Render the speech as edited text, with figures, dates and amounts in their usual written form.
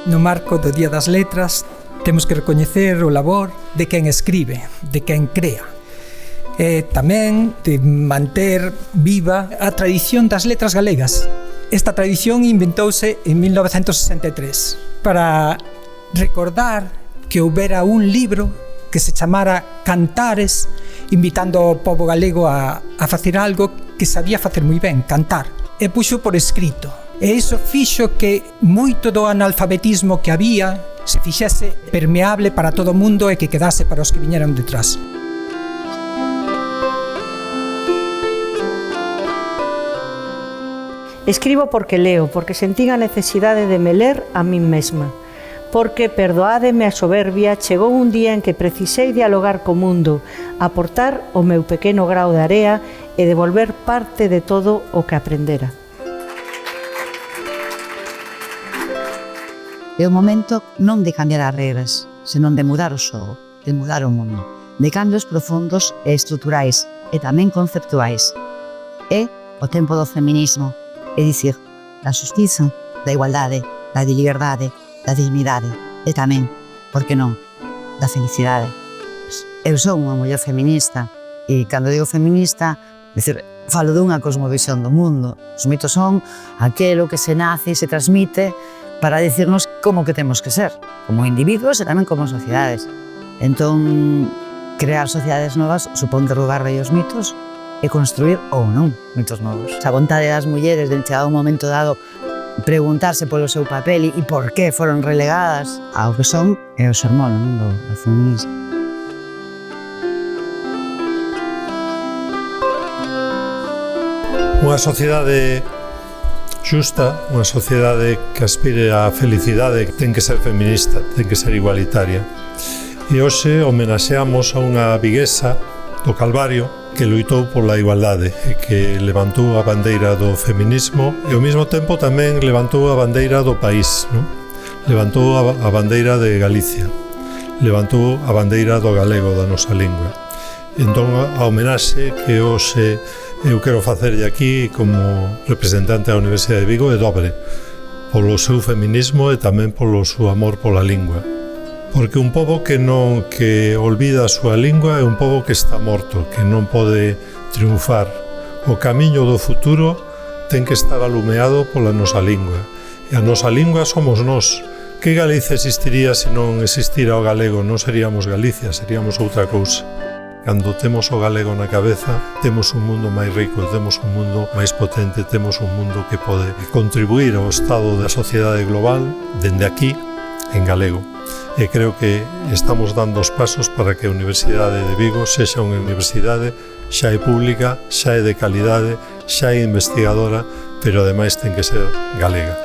No marco do Día das Letras, temos que recoñecer o labor de quen escribe, de quen crea. E tamén de manter viva a tradición das letras galegas. Esta tradición inventouse en 1963 para recordar que houbera un libro que se chamara Cantares, invitando ao pobo galego a facer algo que sabía facer moi ben, cantar. E puxo por escrito. E iso fixo que moito do analfabetismo que había se fixese permeable para todo o mundo e que quedase para os que viñeran detrás. Escribo porque leo, porque sentín a necesidade de me ler a min mesma. Porque, perdoádeme a soberbia, chegou un día en que precisei dialogar co mundo, aportar o meu pequeno grao de area e devolver parte de todo o que aprendera. É o momento non de cambiar as regras, senón de mudar o xogo, de mudar o mundo, de cambios profundos e estruturais e tamén conceptuais. É o tempo do feminismo, é dicir, da xustiza, da igualdade, da liberdade, da dignidade e tamén, por que non, da felicidade. Eu sou unha muller feminista e cando digo feminista, dicir, falo dunha cosmovisión do mundo. Os mitos son aquelo que se nace e se transmite para dicirnos como que temos que ser, como individuos e tamén como sociedades. Entón, crear sociedades novas supón derrubar vellos mitos e construir ou non mitos novos. A vontade das mulleres de chegar a un momento dado preguntarse polo seu papel e por que foron relegadas ao que son é o sermón do feminismo. Unha sociedade xusta, unha sociedade que aspire á felicidade, ten que ser feminista, ten que ser igualitaria. E hoxe homenaxeamos a unha viguesa do Calvario que luitou pola igualdade e que levantou a bandeira do feminismo e ao mesmo tempo tamén levantou a bandeira do país, non? Levantou a bandeira de Galicia, levantou a bandeira do galego, da nosa lingua. Entón, a homenaxe que hoxe eu quero facerlle aquí como representante da Universidade de Vigo é dobre, polo seu feminismo e tamén polo seu amor pola lingua. Porque un pobo que olvida a súa lingua é un pobo que está morto, que non pode triunfar. O camiño do futuro ten que estar alumeado pola nosa lingua. E a nosa lingua somos nós. Que Galicia existiría se non existira o galego? Non seríamos Galicia, seríamos outra cousa. Cando temos o galego na cabeza, temos un mundo máis rico, temos un mundo máis potente, temos un mundo que pode contribuir ao estado da sociedade global dende aquí, en galego. E creo que estamos dando os pasos para que a Universidade de Vigo sexa unha universidade xa é pública, xa é de calidade, xa é investigadora, pero ademais ten que ser galega.